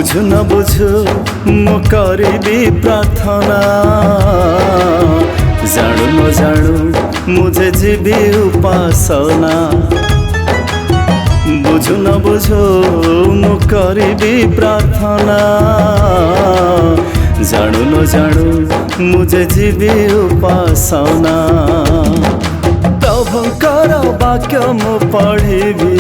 बुझु न बुझु मु करिबी प्रार्थना जाणु न जाणु मुझे जीवी उपासना बुझु न बुझु मु करिबी प्रार्थना जाणु न जाणु मुझे जीवी उपासना प्रभुंकर वाक्य मु पढ़िबी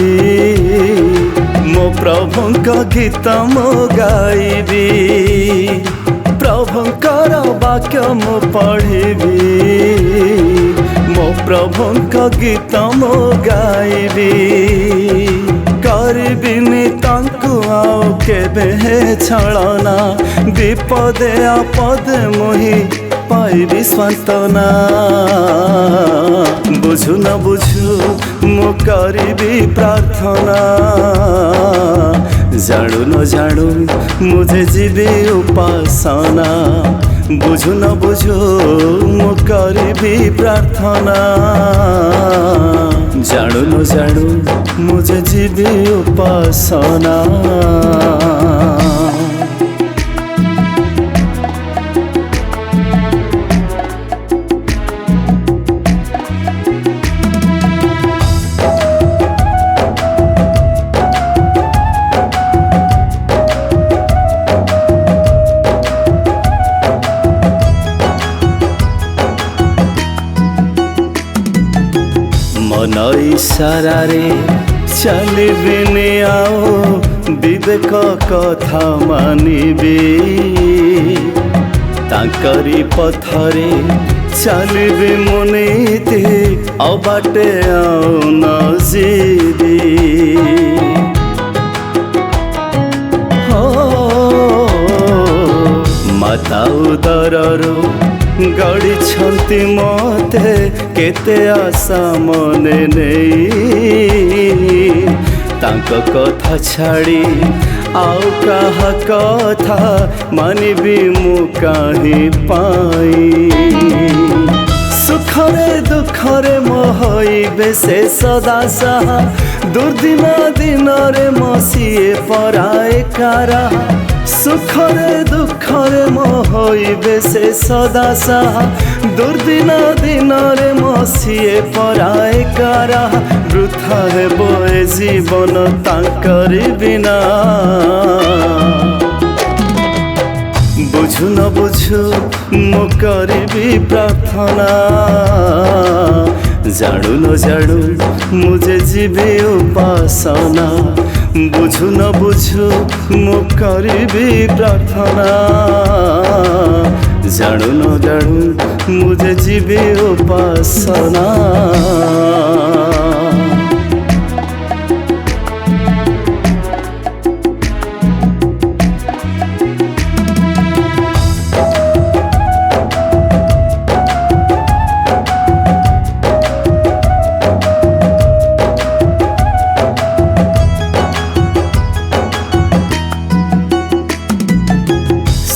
मो प्रभुंक गीत मु गाइबी प्रभुंकर वाक्य मु पढ़िबी मो प्रभुंक गीत मु गाइबी करबिनी तांकु आउ केबे छलना विपदे आपदे मुही पाइबी सांत्वना बुझु न बुझु मु करिबी प्रार्थना जाणु न जाणु मुझे जीवी उपासना बुझु न बुझु मु करिबी प्रार्थना जाणु न जाणु मुझे जीवी उपासना मन इशारा रे चलिबिनी आओ विवेक कथा मानिबी तांकरी पथरे चलिबी मुनीति अबाटे आओ न जीवी माता उदररू गड़ी छंती मते केते आशा मने नहीं तांको कथा छाड़ी आउ कहा कथा मानिबी मु काहे पाई सुखरे दुखरे मोहइबे से सदा सहा दुर्दिन दिन रे मसीए पराए कारा सुखरे दुखरे मोहइबे से सदा सहा दुर्दिन दिन रे मसीए पराए कारा वृथा हेबो ए जीवन तांकरी बिना बुझु न बुझु मु करिबी प्रार्थना जाणु न जाणु मुझे जीवी उपासना बुझु न बुझु मु करिबी प्रार्थना जाणु न जाणु मुझे जीवी उपासना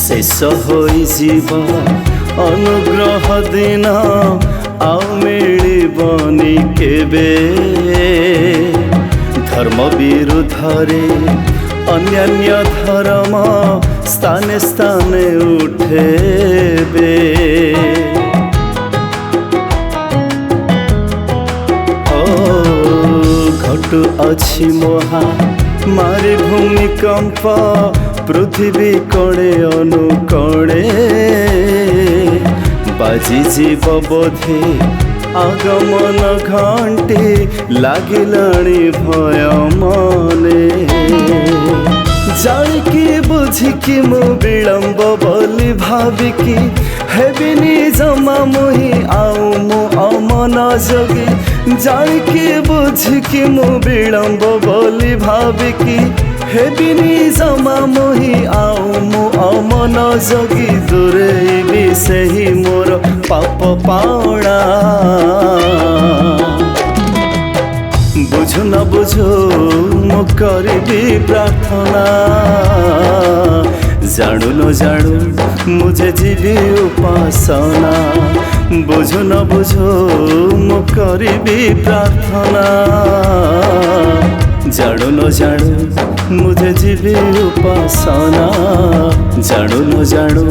शेष होई जीव अनुग्रह दिन आउ मिलिबनी केबे धर्म विरुद्धरे अन्यान्य धर्म स्थाने स्थाने उठेबे घटु अछि मोहा मारी भूमिकंप पृथ्वी कणे अनुकणे बाजी जीव बोधे आगमन घंटी लागिलाणी भय मने जाणिकी बुझिकी मु विलंब बोली भाविकी हेबिनी जमा मुही आउ मु अमन जोगी जाणिकी बुझिकी मु विलंब बोली भाविकी हेबिनी जमा मोही आउ मु अमन जोगी दूरेबी सेही मोर पाप पावना बुझु न बुझु मु करिबी प्रार्थना जाणु न जाणु मुझे जीवी उपासना बुझु न बुझु मु करिबी प्रार्थना जाणु न जाणु मुझे जीवे उपासना जाणु न जाणु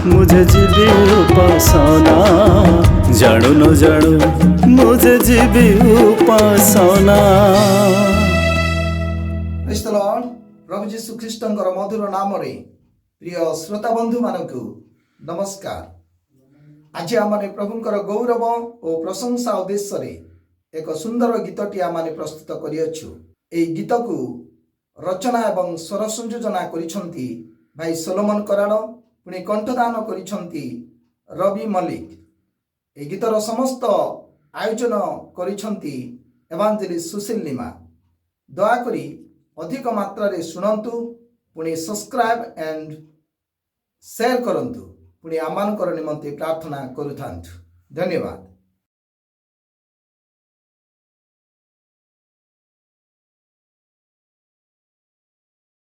मुझे जीवे उपासना जाणु न जाणु मुझे जीवे उपासना। Praise the Lord. प्रभु जीशु ख्रीष्टंकर मधुर नाम रे प्रिय श्रोता बंधु मानक नमस्कार। आज आम प्रभुंकर गौरव और प्रशंसा उद्देश्य रे एक सुंदर गीतटी आम प्रस्तुत करियछु। एई गीत को रचना एवं स्वर संयोजना करिसंती भाई सोलोमन कराड़, पुणी कंठदान करिसंती रवि मल्लिक। ए गीतर समस्त आयोजन करिसंती एवांजेलिस्ट सुशील लिमा। दयाकरी अधिक मात्रा रे शुणंतु, पुणी सब्सक्राइब एंड शेयर करंतु, पुणी आमानकर निमंते प्रार्थना करुथांतु। धन्यवाद।